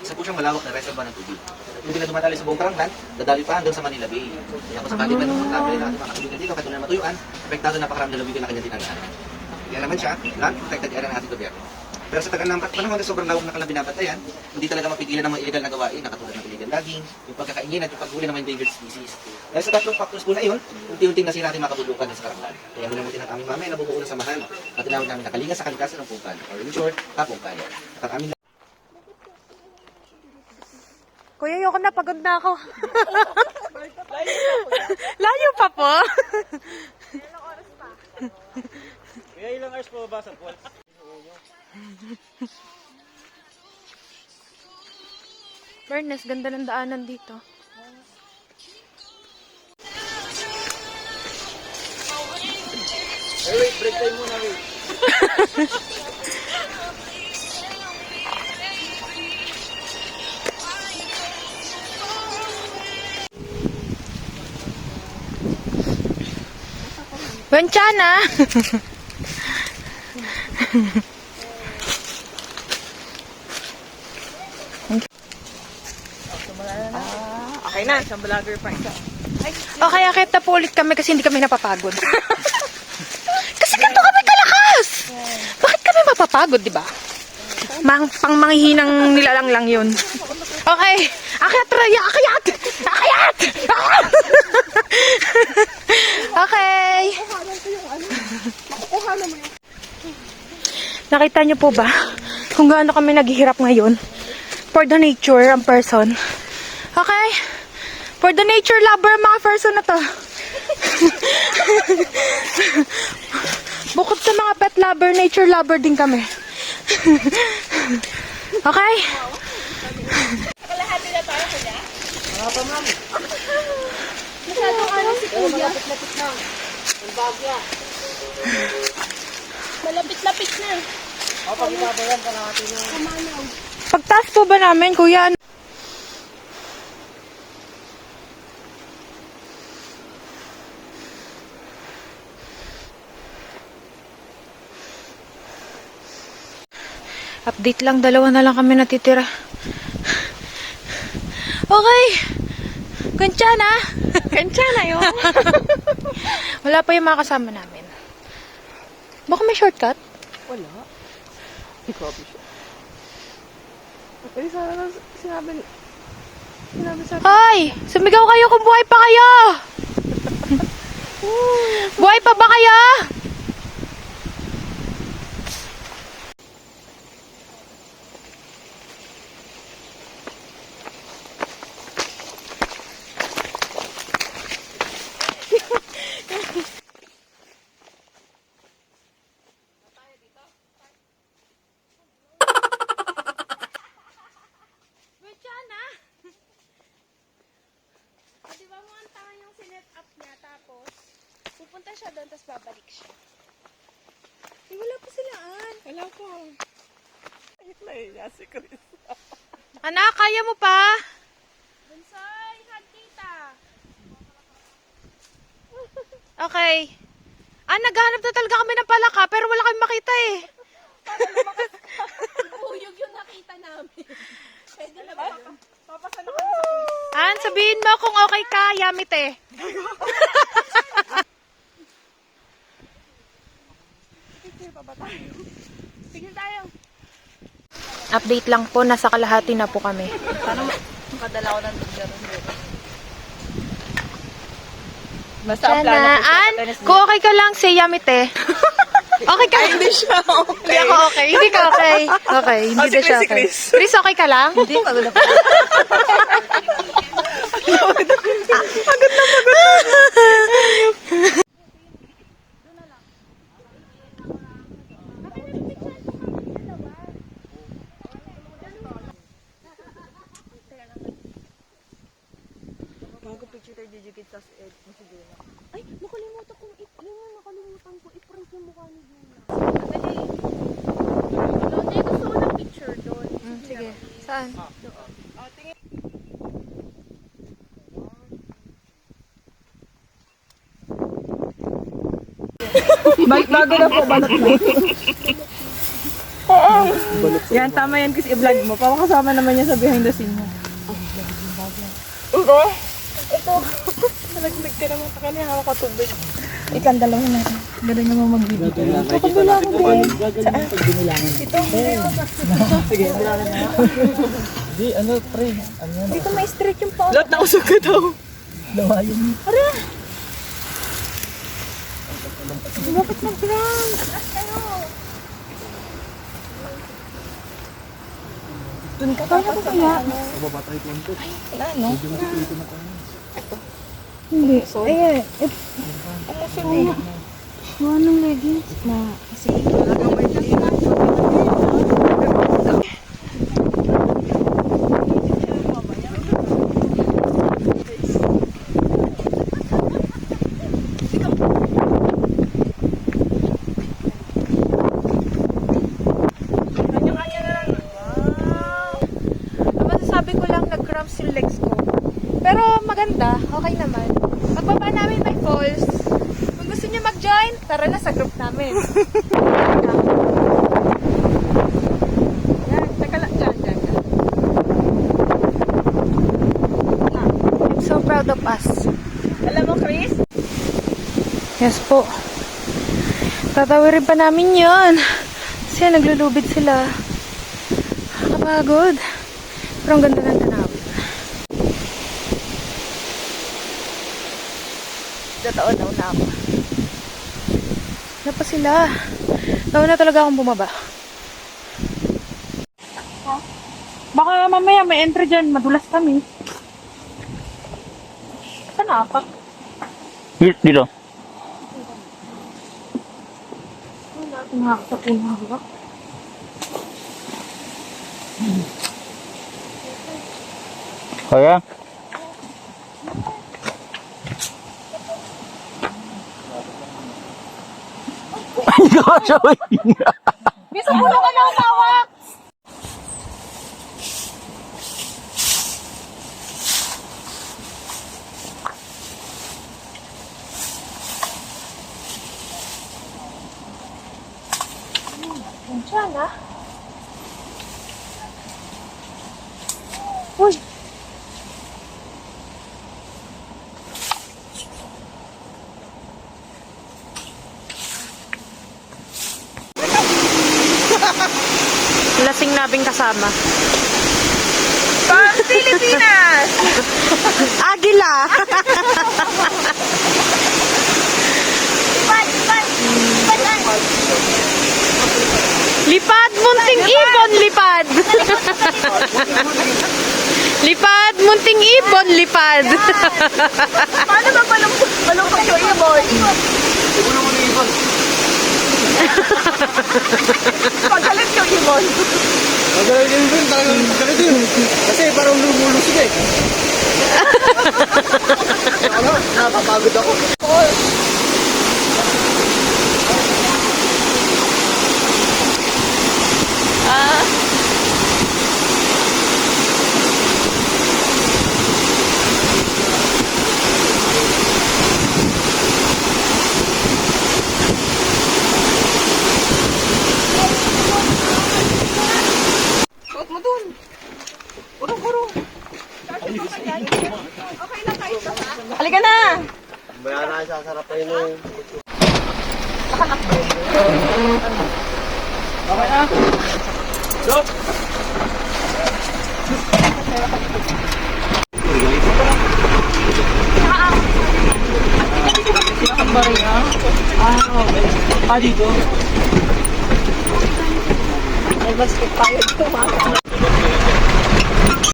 Isa po siyang malawak na reservoir ng tubig. Hindi na dumadali sa buong Karanglan, dadali pa hanggang sa Manila Bay. Kaya kung sakali man pumunta kayo natin mga kaibigan dito, katulad ng Matuyuan, apektado napakaraming lalawigan na kanyang tinanggalan. Kaya naman siya, land protected area ng ating gobyerno. Pero sa tagal ng panahon na sobrang lawak na kanilang binabatayan, hindi talaga mapigilan ng mga illegal na gawain na katulad ng illegal logging, yung pagkakaingin at yung paghuli ng mga endangered species. Dahil sa tatlong factors po na yun, unti-unting nasira ating mga kabulukan sa Karanglan. Kaya minamutin ang aming mamay na bubuo ng samahan at tinawag namin na Kalinga sa Kalikasan ng Pungkan, or in short, Kapungkan. At ang aming Kuya, ayoko na. Pagod na ako. Layo pa po. Ilang oras pa? Kaya ilang hours po ba sa falls? Bernes, ganda ng daanan dito. Hey, wait, break time muna, wait. Benchana! Okay na, isang vlogger pa isa. Okay, akit na po ulit kami kasi hindi kami napapagod. Kasi ganito kami kalakas! Bakit kami mapapagod, di ba? Pang manghihinang nilalang lang yun. Okay, akyat, Raya! Akyat! Akyat! Okay. Nakita niyo po ba kung gaano kami naghihirap ngayon? For the nature, ang person. Okay? For the nature lover, ang mga person na to. Bukod sa mga pet lover, nature lover din kami. Okay? Kalahati na tayo, kuya? Mga pa, ma'am. Masyadong ano si Kuya. Malapit-lapit na. Ang bagya. Malapit-lapit na. O, pag-ibabayan, kalahati na. Pagtaas po ba namin, Kuya? Update lang, dalawa na lang kami natitira. Okay. Kanchana. Kanchana yun. Wala pa yung mga kasama namin. Baka may shortcut? Wala. Ikaw, siya. Ay, sana lang sinabi sa... Hoy! Sumigaw kayo kung buhay pa kayo! Buhay pa ba kayo? Diba mo ang tanga yung sinet up niya, tapos pupunta siya doon, tapos babalik siya. Eh, wala pa silaan. Wala po. Ay, naiya si Chris. Anak, kaya mo pa? Bunsay, hagkita. Okay. Naghahanap na talaga kami ng palaka, pero wala kami makita eh. Buyog yung nakita namin. Pwede na ba? Papasalo ka Sabihin mo kung okay ka, yamit eh. Sige tayo. Update lang po, nasa kalahati na po kami. Paano makadala ko ng tugyan dito? Basta ang plano Sana, ko An, kung okay ka lang, say yamit eh. Okay ka? Hindi siya okay. Hindi ako okay. Hindi ka okay. Okay, hindi si na siya Chris, si okay. Chris. Chris, okay ka lang? Hindi, pagod na Bago picture tayo jijigit sa edge mo si Juna. Ay, nakalimutan ko. Nakalimutan ko. I-prank yung mukha ni Juna. Dali. Gusto ko ng picture doon. Sige. Saan? Bago na po, balot na. Yan, tama yan kasi i-vlog mo. Pakakasama naman niya sa behind the scene mo. Nalaglag ka naman sa kanya, hawak ka tubig. Ikaw, dalawa na. Ganda naman mag-video. Kapagula ko din. Di, ano, pre? Ano yan? Dito may straight yung paa. Lahat nausog ka daw. Lawayan. Bakit mag-prank? Doon ka tayo ko kaya. Bababa tayo konti. Ano? Medyo masipito na tayo. Hindi. Eh, gawa ng leggings na. Masasabi ko lang nag-cramps yung legs ko. Pero maganda, okay naman. Pagbaba namin may falls. Kung gusto niyo mag-join, tara na sa group namin. Yan, teka lang, dyan. I'm so proud of us. Alam mo, Chris? Yes po. Tatawirin pa namin yun. Kasi naglulubid sila. Nakakapagod. Pero ang ganda ng tanawin. Totoo, nauna ako. Ano pa sila? Nauna talaga akong bumaba. Baka mamaya may entry dyan, madulas kami. Panapak. Dito. Nakakapunawak. Kaya? Ay, gawin! Bisa puno ka na umawak! Diyan ah. Uy! Lasing nabing kasama. Pang Pilipinas! Agila! Lipad, munting ibon, lipad. Lipad, munting ibon, lipad. Paano ba palungkot yung ibon? Siguro mo ni Ibon. Pagalit yung ibon. Magaling yung Ibon, talagang magaling yun. Kasi parang lumulusog eh. Ano? Napapagod ako. Suot mo dun. Urong-urong. Okay lang kayo. Halika na! Bayan na sa sarap tayo ng... Okay na. Stop! Ah, dito. Ay, mas tayo ito,